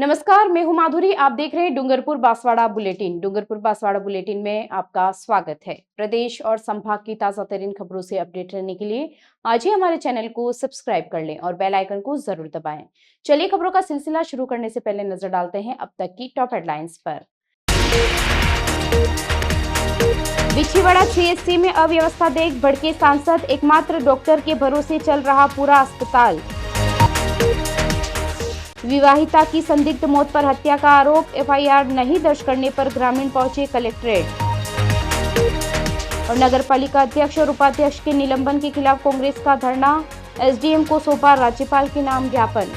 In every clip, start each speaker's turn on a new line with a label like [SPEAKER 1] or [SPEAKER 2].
[SPEAKER 1] नमस्कार, मैं हूं माधुरी। आप देख रहे हैं डूंगरपुर बांसवाड़ा बुलेटिन। डूंगरपुर बांसवाड़ा बुलेटिन में आपका स्वागत है। प्रदेश और संभाग की ताजा तरीन खबरों से अपडेट रहने के लिए आज ही हमारे चैनल को सब्सक्राइब कर लें और बेल आइकन को जरूर दबाएं। चलिए खबरों का सिलसिला शुरू करने से पहले नजर डालते हैं अब तक की टॉप हेडलाइंस पर। बिछीवाड़ा सीएचसी में अव्यवस्था देख भड़के सांसद, एकमात्र डॉक्टर के भरोसे चल रहा पूरा अस्पताल। विवाहिता की संदिग्ध मौत पर हत्या का आरोप, एफआईआर नहीं दर्ज करने पर ग्रामीण पहुंचे कलेक्ट्रेट। और नगरपालिका अध्यक्ष और उपाध्यक्ष के निलंबन के खिलाफ कांग्रेस का धरना, एसडीएम को सौंपा राज्यपाल के नाम ज्ञापन।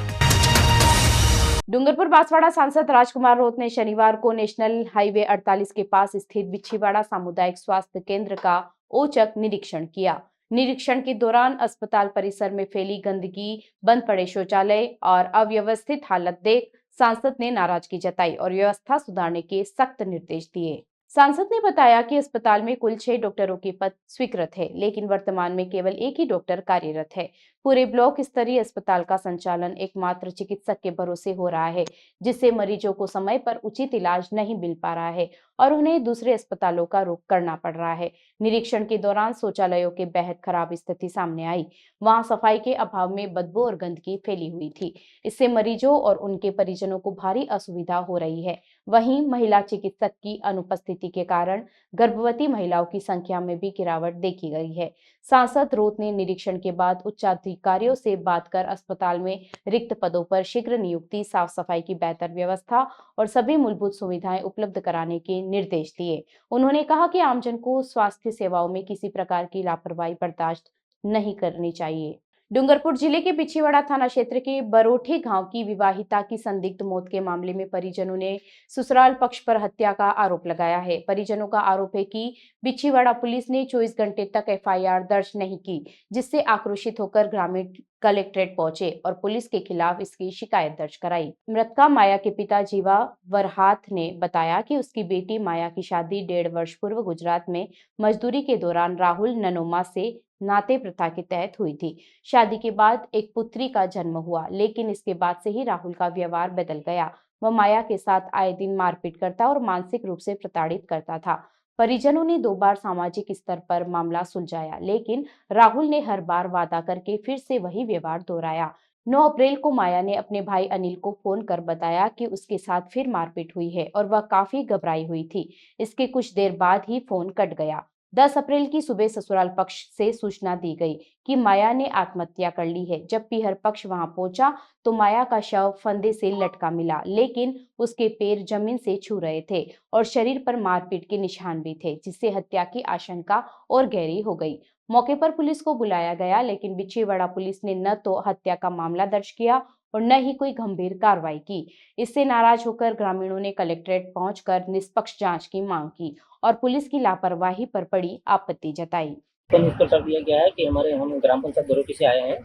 [SPEAKER 1] डूंगरपुर बांसवाड़ा सांसद राजकुमार रोत ने शनिवार को नेशनल हाईवे 48 के पास स्थित बिछीवाड़ा सामुदायिक स्वास्थ्य केंद्र का औचक निरीक्षण किया। निरीक्षण के दौरान अस्पताल परिसर में फैली गंदगी, बंद पड़े शौचालय और अव्यवस्थित हालत देख सांसद ने नाराजगी जताई और व्यवस्था सुधारने के सख्त निर्देश दिए। सांसद ने बताया कि अस्पताल में कुल 6 डॉक्टरों के पद स्वीकृत है, लेकिन वर्तमान में केवल एक ही डॉक्टर कार्यरत है। पूरे ब्लॉक स्तरीय अस्पताल का संचालन एकमात्र चिकित्सक के भरोसे हो रहा है, जिससे मरीजों को समय पर उचित इलाज नहीं मिल पा रहा है और उन्हें दूसरे अस्पतालों का रुख करना पड़ रहा है। निरीक्षण के दौरान शौचालयों की बेहद खराब स्थिति सामने आई। वहां सफाई के अभाव में बदबू और गंदगी फैली हुई थी। इससे मरीजों और उनके परिजनों को भारी असुविधा हो रही है। वहीं महिला चिकित्सक की अनुपस्थिति के कारण गर्भवती महिलाओं की संख्या में भी गिरावट देखी गई है। सांसद रोत ने निरीक्षण के बाद उच्चाधिकारियों से बात कर अस्पताल में रिक्त पदों पर शीघ्र नियुक्ति, साफ सफाई की बेहतर व्यवस्था और सभी मूलभूत सुविधाएं उपलब्ध कराने के निर्देश दिए। उन्होंने कहा कि आमजन को स्वास्थ्य सेवाओं में किसी प्रकार की लापरवाही बर्दाश्त नहीं करनी चाहिए। डूंगरपुर जिले के बिछीवाड़ा थाना क्षेत्र के बरोठे गांव की विवाहिता की संदिग्ध मौत के मामले में परिजनों ने ससुराल पक्ष पर हत्या का आरोप लगाया है। परिजनों का आरोप है कि बिछीवाड़ा पुलिस ने 24 घंटे तक एफआईआर दर्ज नहीं की, जिससे आक्रोशित होकर ग्रामीण कलेक्ट्रेट पहुंचे और पुलिस के खिलाफ इसकी शिकायत दर्ज कराई। मृतका माया के पिता जीवा वरहात ने बताया कि उसकी बेटी माया की शादी 1.5 वर्ष पूर्व गुजरात में मजदूरी के दौरान राहुल ननोमा से नाते प्रथा के तहत हुई थी। शादी के बाद एक पुत्री का जन्म हुआ, लेकिन इसके बाद से ही राहुल का व्यवहार बदल गया। वह माया के साथ आए दिन मारपीट करता और मानसिक रूप से प्रताड़ित करता था। परिजनों ने 2 बार सामाजिक स्तर पर मामला सुलझाया, लेकिन राहुल ने हर बार वादा करके फिर से वही व्यवहार दोहराया। 9 अप्रैल को माया ने अपने भाई अनिल को फोन कर बताया कि उसके साथ फिर मारपीट हुई है और वह काफी घबराई हुई थी। इसके कुछ देर बाद ही फोन कट गया। 10 अप्रैल की सुबह ससुराल पक्ष से सूचना दी गई कि माया ने आत्महत्या कर ली है। जब पीहर पक्ष वहां पहुंचा तो माया का शव फंदे से लटका मिला, लेकिन उसके पैर जमीन से छू रहे थे और शरीर पर मारपीट के निशान भी थे, जिससे हत्या की आशंका और गहरी हो गई। मौके पर पुलिस को बुलाया गया, लेकिन बिछीवाड़ा पुलिस ने न तो हत्या का मामला दर्ज किया और न ही कोई गंभीर कार्रवाई की। इससे नाराज होकर ग्रामीणों ने कलेक्ट्रेट पहुंचकर निष्पक्ष जांच की मांग की और पुलिस की लापरवाही पर बड़ी आपत्ति जताई।
[SPEAKER 2] तो निष्कर्ष कर दिया गया है कि हम ग्राम पंचायत बरोटी से आए हैं।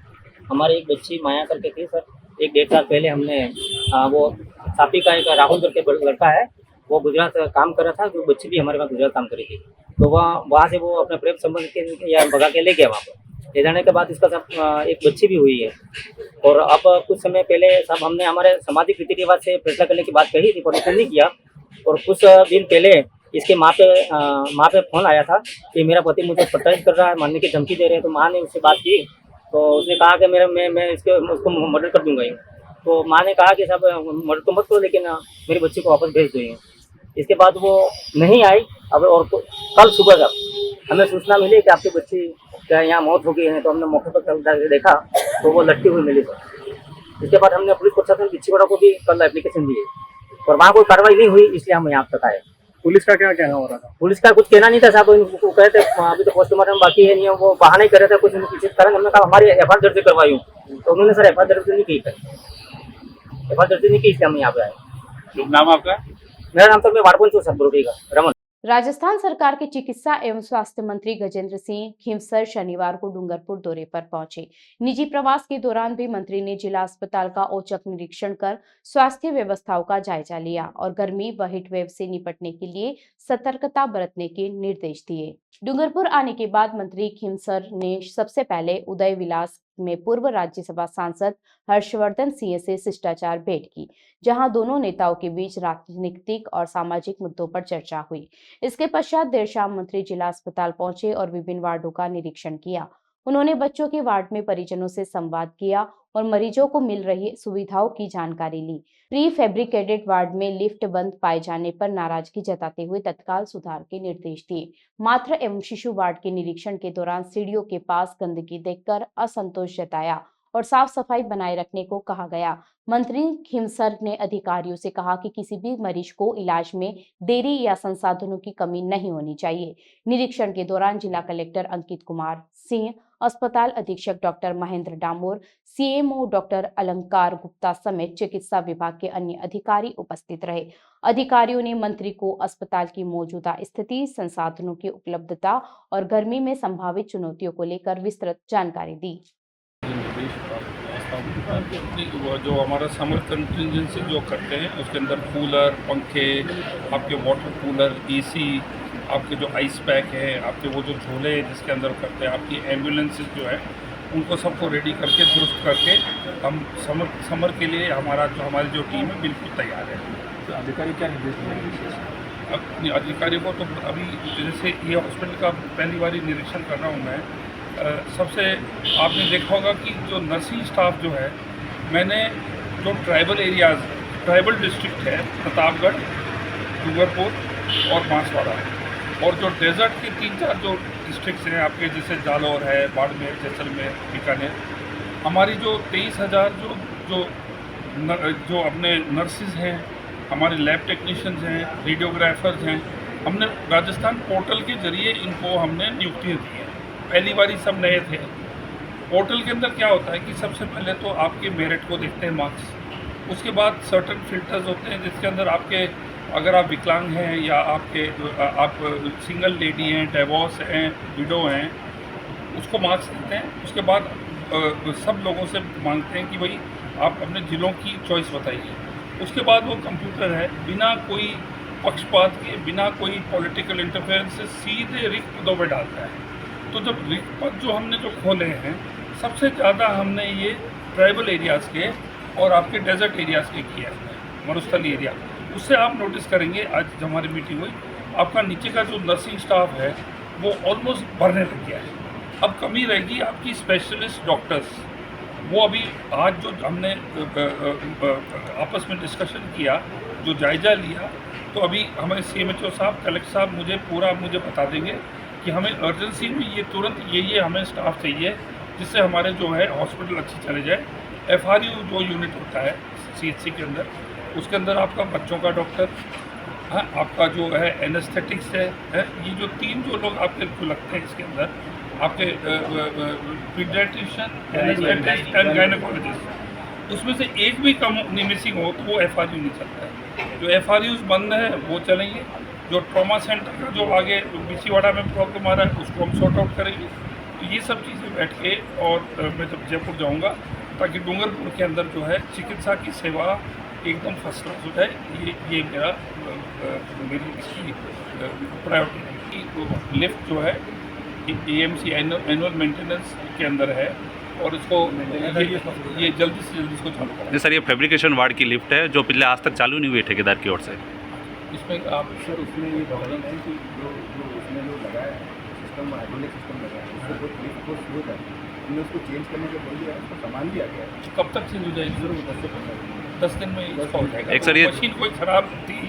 [SPEAKER 2] हमारे एक बच्ची माया करके थी सर। 1-1.5 साल पहले हमने वो सापी का एक राहुल करके लड़का है, वो गुजरात काम कर रहा था, जो बच्ची भी हमारे पास गुजरात काम करी थी। तो वहाँ से वो अपने प्रेम संबंध के या भगा के ले गया वहाँ पर। ले जाने के बाद इसका सब एक बच्ची भी हुई है। और अब कुछ समय पहले सब हमने हमारे सामाजिक रीति रिवाज से फैसला करने की बात कही थी, पर उसने नहीं किया। और कुछ दिन पहले इसके माँ पे फ़ोन आया था कि मेरा पति मुझे प्रताड़ित कर रहा है, मारने की धमकी दे रहे हैं। तो माँ ने उससे बात की, तो उसने कहा कि मैं उसको मर्डर कर दूंगा। तो माँ ने कहा कि साहब मर्डर तो मत करो, लेकिन मेरी बच्ची को वापस भेज दो। इसके बाद वो नहीं आई। अब और कल सुबह जब हमें सूचना मिली कि आपकी बच्ची क्या यहाँ मौत हो गई है, तो हमने मौके पर कल देखा तो वो लटकी हुई मिली। इसके बाद हमने पुलिस प्रशासन बिछीवाड़ा को भी कल एप्लीकेशन दी और वहाँ कोई कार्रवाई नहीं हुई, इसलिए हम यहाँ तक आए।
[SPEAKER 3] पुलिस का क्या कहना हो रहा था?
[SPEAKER 2] पुलिस का कुछ कहना नहीं था साहब। उनको कहे थे अभी तो पोस्टमार्टम बाकी है, नहीं वो बहाना ही कर रहे थे कुछ किसी कारण। हमने कहा हमारी एफआईआर दर्ज करवाई हूँ, तो उन्होंने सर एफआईआर दर्ज नहीं की। एफआईआर दर्ज नहीं की, इसलिए हम यहाँ पे आए।
[SPEAKER 3] शुभ नाम आपका?
[SPEAKER 2] मेरा नाम सर, मैं वाड़पंच हूँ सर, बरोटी का रमन।
[SPEAKER 1] राजस्थान सरकार के चिकित्सा एवं स्वास्थ्य मंत्री गजेंद्र सिंह खींवसर शनिवार को डूंगरपुर दौरे पर पहुंचे। निजी प्रवास के दौरान भी मंत्री ने जिला अस्पताल का औचक निरीक्षण कर स्वास्थ्य व्यवस्थाओं का जायजा लिया और गर्मी व हीट वेव से निपटने के लिए सतर्कता बरतने के निर्देश दिए। डूंगरपुर आने के बाद मंत्री खींवसर ने सबसे पहले उदय विलास में पूर्व राज्यसभा सांसद हर्षवर्धन सिंह से शिष्टाचार भेंट की, जहां दोनों नेताओं के बीच राजनीतिक और सामाजिक मुद्दों पर चर्चा हुई। इसके पश्चात देर शाम मंत्री जिला अस्पताल पहुंचे और विभिन्न वार्डों का निरीक्षण किया। उन्होंने बच्चों के वार्ड में परिजनों से संवाद किया और मरीजों को मिल रही सुविधाओं की जानकारी ली। प्री फैब्रिकेटेड वार्ड में लिफ्ट बंद पाए जाने पर नाराजगी जताते हुए तत्काल सुधार के निर्देश दिए। मातृ एवं शिशु वार्ड के निरीक्षण के दौरान सीढ़ियों के पास गंदगी देखकर असंतोष जताया और साफ सफाई बनाए रखने को कहा गया। मंत्री खिमसर ने अधिकारियों से कहा कि किसी भी मरीज को इलाज में देरी या संसाधनों की कमी नहीं होनी चाहिए। निरीक्षण के दौरान जिला कलेक्टर अंकित कुमार सिंह, अस्पताल अधीक्षक doctor Mahendra Damor, CMO doctor अलंकार गुप्ता समेत चिकित्सा विभाग के अन्य अधिकारी उपस्थित रहे। अधिकारियों ने मंत्री को अस्पताल की मौजूदा स्थिति, संसाधनों की उपलब्धता और गर्मी में संभावित चुनौतियों को लेकर विस्तृत जानकारी दी।
[SPEAKER 3] वो जो हमारा समर कंटिजेंसी जो करते हैं उसके अंदर कूलर, पंखे, आपके वाटर कूलर, एसी, आपके जो आइस पैक है, आपके वो जो झोले जिसके अंदर करते हैं, आपकी एम्बुलेंसेज जो है उनको सबको रेडी करके दुरुस्त करके हम समर के लिए हमारी जो टीम है बिल्कुल तैयार है।
[SPEAKER 4] तो अधिकारी क्या निर्देश देंगे?
[SPEAKER 3] अपने अधिकारी को तो अभी जैसे ये हॉस्पिटल का पहली बार निरीक्षण कर रहा हूँ मैं, सबसे आपने देखा होगा कि जो नर्सिंग स्टाफ जो है, मैंने जो ट्राइबल डिस्ट्रिक्ट है प्रतापगढ़, डूंगरपुर और बांसवाड़ा, और जो डेजर्ट के 3-4 जो डिस्ट्रिक्ट्स हैं आपके, जैसे जालौर है, बाड़मेर, जैसलमेर, बीकानेर, हमारी जो 23,000 जो अपने नर्सिस हैं, हमारे लैब टेक्नीशियंस हैं, रेडियोग्राफर्स हैं, हमने राजस्थान पोर्टल के जरिए इनको हमने नियुक्तियाँ दी हैं। पहली बार ही सब नए थे। पोर्टल के अंदर क्या होता है कि सबसे पहले तो आपके मेरिट को देखते हैं, मार्क्स, उसके बाद सर्टन फिल्टर्स होते हैं जिसके अंदर आपके, अगर आप विकलांग हैं या आप सिंगल लेडी हैं, डिवोर्स हैं, विडो हैं, उसको मार्क्स देते हैं। उसके बाद सब लोगों से मांगते हैं कि भाई आप अपने जिलों की चॉइस बताइए। उसके बाद वो कंप्यूटर है, बिना कोई पक्षपात के, बिना कोई पॉलिटिकल इंटरफेरेंस से सीधे रिक्त पदों पर डालता है। तो जब रिक्त पद जो हमने खोले हैं, सबसे ज़्यादा हमने ये ट्राइबल एरियाज़ के और आपके डेजर्ट एरियाज़ के किया है, मरुस्थल एरिया। उससे आप नोटिस करेंगे, आज जब हमारी मीटिंग हुई, आपका नीचे का जो नर्सिंग स्टाफ है वो ऑलमोस्ट भरने लग गया है। अब कमी रहेगी आपकी स्पेशलिस्ट डॉक्टर्स। वो अभी आज जो हमने आपस में डिस्कशन किया, जो जायज़ा लिया, तो अभी हमारे CMHO साहब, कलेक्टर साहब मुझे बता देंगे कि हमें अर्जेंसी में ये तुरंत ये हमें स्टाफ चाहिए जिससे हमारे जो है हॉस्पिटल अच्छी चले जाए। FRU जो यूनिट होता है CHC के अंदर, उसके अंदर आपका बच्चों का डॉक्टर, हाँ, आपका जो है एनेस्थेटिक्स है, ये जो 3 जो लोग आपके को लगते हैं इसके अंदर, आपके पीडियाट्रिशियन, एनेस्थेटिस्ट एंड गायनेकोलॉजिस्ट, उसमें से एक भी कम मिसिंग हो तो वो FRU नहीं चलता है। जो FRUs बंद है वो चलेंगे। जो ट्रॉमा सेंटर का जो आगे बिछीवाड़ा में प्रॉब्लम आ रहा है उसको हम सॉर्ट आउट करेंगे। तो ये सब चीज़ें बैठ के, और मैं जब जयपुर जाऊंगा ताकि डूंगरपुर के अंदर जो है चिकित्सा की सेवा एकदम फर्स्ट क्लास हो जाए, ये मेरी इसकी प्रायोरिटी है। लिफ्ट जो है AMC एनुअल मेंटेनेंस के अंदर है और इसको ये जल्दी से जल्दी इसको चालू करें।
[SPEAKER 4] जी सर, ये फैब्रिकेशन वार्ड की लिफ्ट है जो पिछले आज तक चालू नहीं हुई है ठेकेदार की ओर से।
[SPEAKER 3] इसमें आप
[SPEAKER 5] सर, उसमें ये प्रॉब्लम है कि जो उसमें जो लगाया है सिस्टम, हाइड्रोलिक सिस्टम लगाया है, उससे बहुत लिफ्ट को स्लो जाता है। हमने उसको चेंज करने के बोल दिया, उसका सामान भी आ गया है।
[SPEAKER 3] कब तक चेंज हो जाएगी?
[SPEAKER 5] जरूर 10 से 15 दिन।
[SPEAKER 3] 10 दिन में इसका हो जाएगा।
[SPEAKER 4] एक सर ये
[SPEAKER 3] मशीन कोई ख़राब थी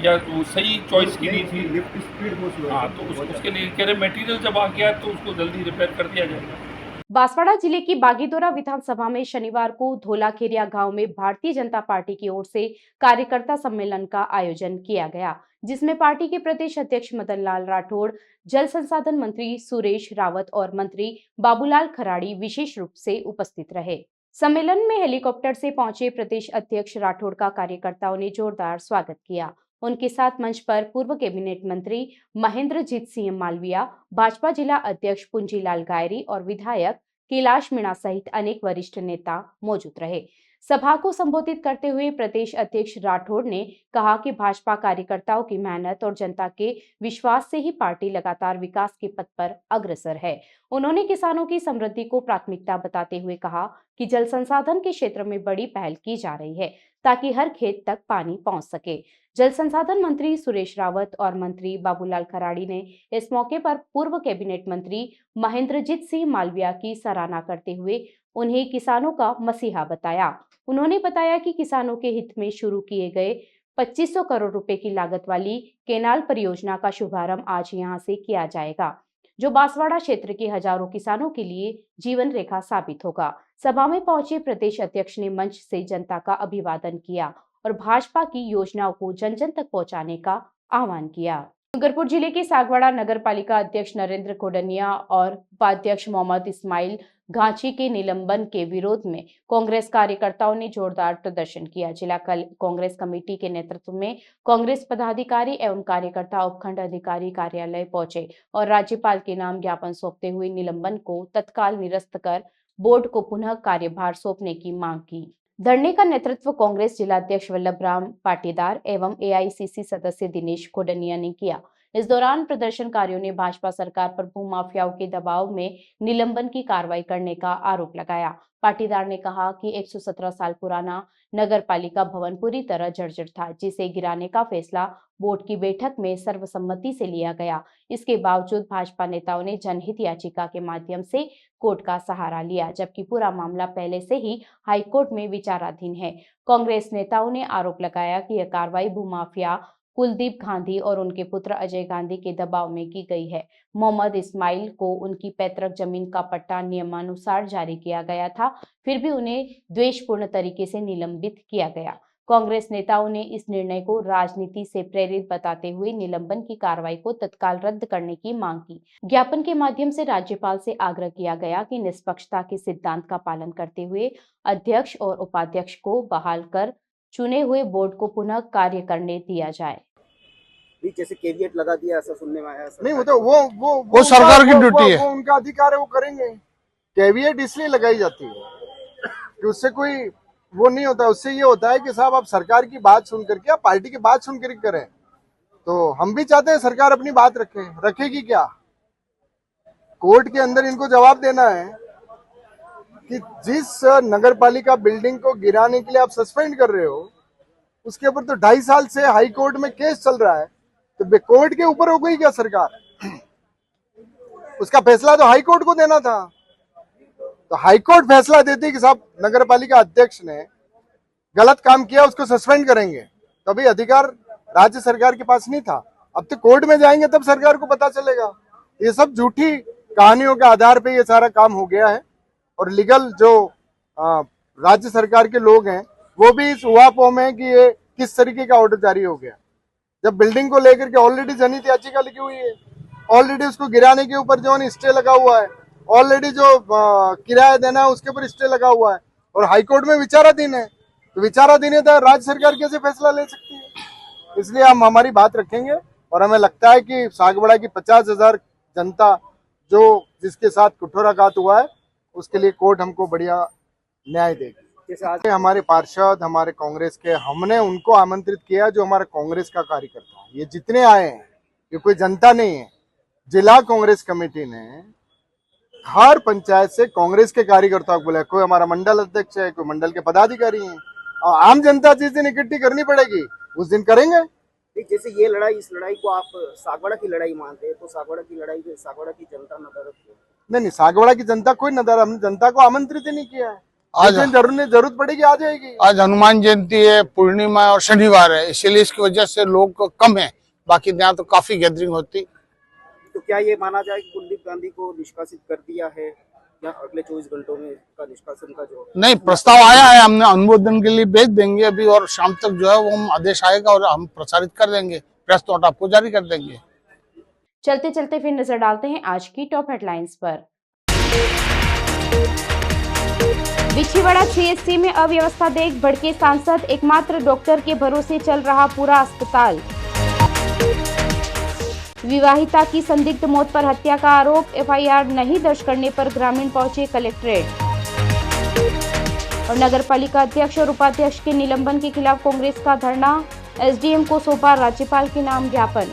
[SPEAKER 3] या वो सही चॉइस की नहीं थी?
[SPEAKER 5] लिफ्ट स्पीड बहुत स्लो है।
[SPEAKER 3] हाँ, तो उसके लिए कह रहे मटेरियल जब आ गया तो उसको जल्दी रिपेयर कर दिया जाएगा।
[SPEAKER 1] बांसवाड़ा जिले की बागीदोरा विधानसभा में शनिवार को धोलाखेरिया गांव में भारतीय जनता पार्टी की ओर से कार्यकर्ता सम्मेलन का आयोजन किया गया, जिसमें पार्टी के प्रदेश अध्यक्ष मदन लाल राठौड़, जल संसाधन मंत्री सुरेश रावत और मंत्री बाबूलाल खराड़ी विशेष रूप से उपस्थित रहे। सम्मेलन में हेलीकॉप्टर से पहुंचे प्रदेश अध्यक्ष राठौड़ का कार्यकर्ताओं ने जोरदार स्वागत किया। उनके साथ मंच पर पूर्व कैबिनेट मंत्री महेंद्रजीत सिंह मालविया, भाजपा जिला अध्यक्ष पुंजीलाल गायरी और विधायक कैलाश मीणा सहित अनेक वरिष्ठ नेता मौजूद रहे। सभा को संबोधित करते हुए प्रदेश अध्यक्ष राठौड़ ने कहा कि भाजपा कार्यकर्ताओं की मेहनत और जनता के विश्वास से ही पार्टी लगातार विकास के पथ पर अग्रसर है। उन्होंने किसानों की समृद्धि को प्राथमिकता बताते हुए कहा कि जल संसाधन के क्षेत्र में बड़ी पहल की जा रही है ताकि हर खेत तक पानी पहुंच सके। जल संसाधन मंत्री सुरेश रावत और मंत्री बाबूलाल खराड़ी ने इस मौके पर पूर्व कैबिनेट मंत्री महेंद्रजीत सिंह मालविया की सराहना करते हुए उन्हें किसानों का मसीहा बताया। उन्होंने बताया कि किसानों के हित में शुरू किए गए 2500 करोड़ रुपए की लागत वाली केनाल परियोजना का शुभारंभ आज यहां से किया जाएगा, जो बांसवाड़ा क्षेत्र के हजारों किसानों के लिए जीवन रेखा साबित होगा। सभा में पहुंचे प्रदेश अध्यक्ष ने मंच से जनता का अभिवादन किया और भाजपा की योजनाओं को जन जन तक पहुंचाने का आह्वान किया। डूंगरपुर जिले के सागवाड़ा नगर पालिका अध्यक्ष नरेंद्र कोडनिया और उपाध्यक्ष मोहम्मद इस्माइल घांची के निलंबन के विरोध में कांग्रेस कार्यकर्ताओं ने जोरदार प्रदर्शन किया। जिला कांग्रेस कमेटी के नेतृत्व में कांग्रेस पदाधिकारी एवं कार्यकर्ता उपखंड अधिकारी कार्यालय पहुंचे और राज्यपाल के नाम ज्ञापन सौंपते हुए निलंबन को तत्काल निरस्त कर बोर्ड को पुनः कार्यभार सौंपने की मांग की। धरने का नेतृत्व कांग्रेस जिलाध्यक्ष वल्लभराम पाटीदार एवं एआईसीसी सदस्य दिनेश कोडनिया ने किया। इस दौरान प्रदर्शनकारियों ने भाजपा सरकार पर भूमाफियाओं के दबाव में निलंबन की कार्रवाई करने का आरोप लगाया। पाटीदार ने कहा कि 117 साल पुराना नगर पालिका भवन पूरी तरह जर्जर था, जिसे गिराने का फैसला बोर्ड की बैठक में सर्वसम्मति से लिया गया। इसके बावजूद भाजपा नेताओं ने जनहित याचिका के माध्यम से कोर्ट का सहारा लिया, जबकि पूरा मामला पहले से ही हाईकोर्ट में विचाराधीन है। कांग्रेस नेताओं ने आरोप लगाया कि यह कार्रवाई भूमाफिया कुलदीप गांधी और उनके पुत्र अजय गांधी के दबाव में की गई है। मोहम्मद इस्माइल को उनकी पैतृक जमीन का पट्टा नियमानुसार जारी किया गया था, फिर भी उन्हें द्वेषपूर्ण तरीके से निलंबित किया गया। कांग्रेस नेताओं ने इस निर्णय को राजनीति से प्रेरित बताते हुए निलंबन की कार्रवाई को तत्काल रद्द करने की मांग की। ज्ञापन के माध्यम से राज्यपाल से आग्रह किया गया कि निष्पक्षता के सिद्धांत का पालन करते हुए अध्यक्ष और उपाध्यक्ष को बहाल कर चुने हुए बोर्ड को पुनः कार्य करने दिया जाए।
[SPEAKER 5] जैसे कैविएट लगा दिया, ऐसा सुनने में आया।
[SPEAKER 6] नहीं, वो तो वो सरकार की ड्यूटी है, वो उनका अधिकार है, वो करेंगे। कैविएट इसलिए लगाई जाती है कि उससे कोई वो नहीं होता, उससे ये होता है कि साहब आप सरकार की बात सुन करके, आप पार्टी की बात सुन करके करें। तो हम भी चाहते हैं सरकार अपनी बात रखेगी क्या? कोर्ट के अंदर इनको जवाब देना है कि जिस नगर पालिका बिल्डिंग को गिराने के लिए आप सस्पेंड कर रहे हो, उसके ऊपर तो 2.5 साल से हाई कोर्ट में केस चल रहा है, तो कोर्ट के ऊपर हो गई क्या सरकार? उसका फैसला तो हाई कोर्ट को देना था। तो हाई कोर्ट फैसला देती कि साहब नगर पालिका अध्यक्ष ने गलत काम किया, उसको सस्पेंड करेंगे, तो अभी अधिकार राज्य सरकार के पास नहीं था। अब तो कोर्ट में जाएंगे तब सरकार को पता चलेगा। ये सब झूठी कहानियों के आधार पे ये सारा काम हो गया है और लीगल जो राज्य सरकार के लोग हैं वो भी इस उहापोह में कि ये किस तरीके का ऑर्डर जारी हो गया, जब बिल्डिंग को लेकर के ऑलरेडी जनहित याचिका लिखी हुई है, ऑलरेडी उसको गिराने के ऊपर जो स्टे लगा हुआ है, ऑलरेडी जो किराया देना है उसके ऊपर स्टे लगा हुआ है और हाईकोर्ट में विचाराधीन है। तो विचाराधीन है तो राज्य सरकार कैसे फैसला ले सकती है? इसलिए हम हमारी बात रखेंगे और हमें लगता है कि सागवाड़ा की 50,000 जनता जो जिसके साथ कुठोराघात हुआ है उसके लिए कोर्ट हमको बढ़िया न्याय देगी। जैसे आज हमारे पार्षद, हमारे कांग्रेस के, हमने उनको आमंत्रित किया जो हमारे कांग्रेस का कार्यकर्ता है। ये जितने आए हैं ये कोई जनता नहीं है। जिला कांग्रेस कमेटी ने हर पंचायत से कांग्रेस के कार्यकर्ताओं को बुलाया, कोई हमारा मंडल अध्यक्ष है, कोई मंडल के पदाधिकारी हैं, और आम जनता जिस दिन इकट्ठी करनी पड़ेगी उस दिन करेंगे।
[SPEAKER 5] जैसे ये लड़ाई, इस लड़ाई को आप सागवाड़ा की लड़ाई मानते हैं, तो सागवाड़ा की लड़ाई में सागवाड़ा की जनता नदारत है?
[SPEAKER 6] नहीं, सागवाड़ा की जनता कोई नदारत, हमने जनता को आमंत्रित ही नहीं किया है। आज जरूरत पड़ेगी आ जाएगी।
[SPEAKER 7] आज हनुमान जयंती है, पूर्णिमा और शनिवार है, इसीलिए इसकी वजह से लोग कम है, बाकी यहाँ तो काफी गैदरिंग होती।
[SPEAKER 5] तो क्या ये माना जाए कि कुलदीप गांधी को निष्कासित कर दिया है या अगले 24 घंटों में इसका निष्कासन का जो
[SPEAKER 7] नहीं प्रस्ताव आया है, हमने अनुमोदन के लिए भेज देंगे अभी, और शाम तक जो है वो हम आदेश आएगा और हम प्रसारित कर देंगे, प्रेस नोट आपको जारी कर देंगे।
[SPEAKER 1] चलते चलते फिर नजर डालते हैं आज की टॉप हेडलाइंस पर। बिछीवाड़ा सीएचसी में अव्यवस्था देख भड़के सांसद, एकमात्र डॉक्टर के भरोसे चल रहा पूरा अस्पताल। विवाहिता की संदिग्ध मौत पर हत्या का आरोप, एफआईआर नहीं दर्ज करने पर ग्रामीण पहुंचे कलेक्ट्रेट। और नगर पालिका अध्यक्ष और उपाध्यक्ष के निलंबन के खिलाफ कांग्रेस का धरना, एसडीएम को सौंपा राज्यपाल के नाम ज्ञापन।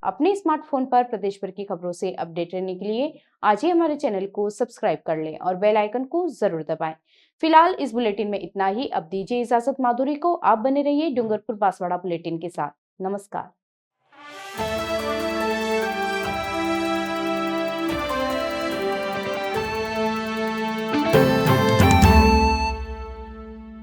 [SPEAKER 1] अपने स्मार्टफोन पर प्रदेश भर की खबरों से अपडेट रहने के लिए आज ही हमारे चैनल को सब्सक्राइब कर लें और बेल आइकन को जरूर दबाएं। फिलहाल इस बुलेटिन में इतना ही। अब दीजिए इजाजत माधुरी को। आप बने रहिए डूंगरपुर बांसवाड़ा बुलेटिन के साथ। नमस्कार।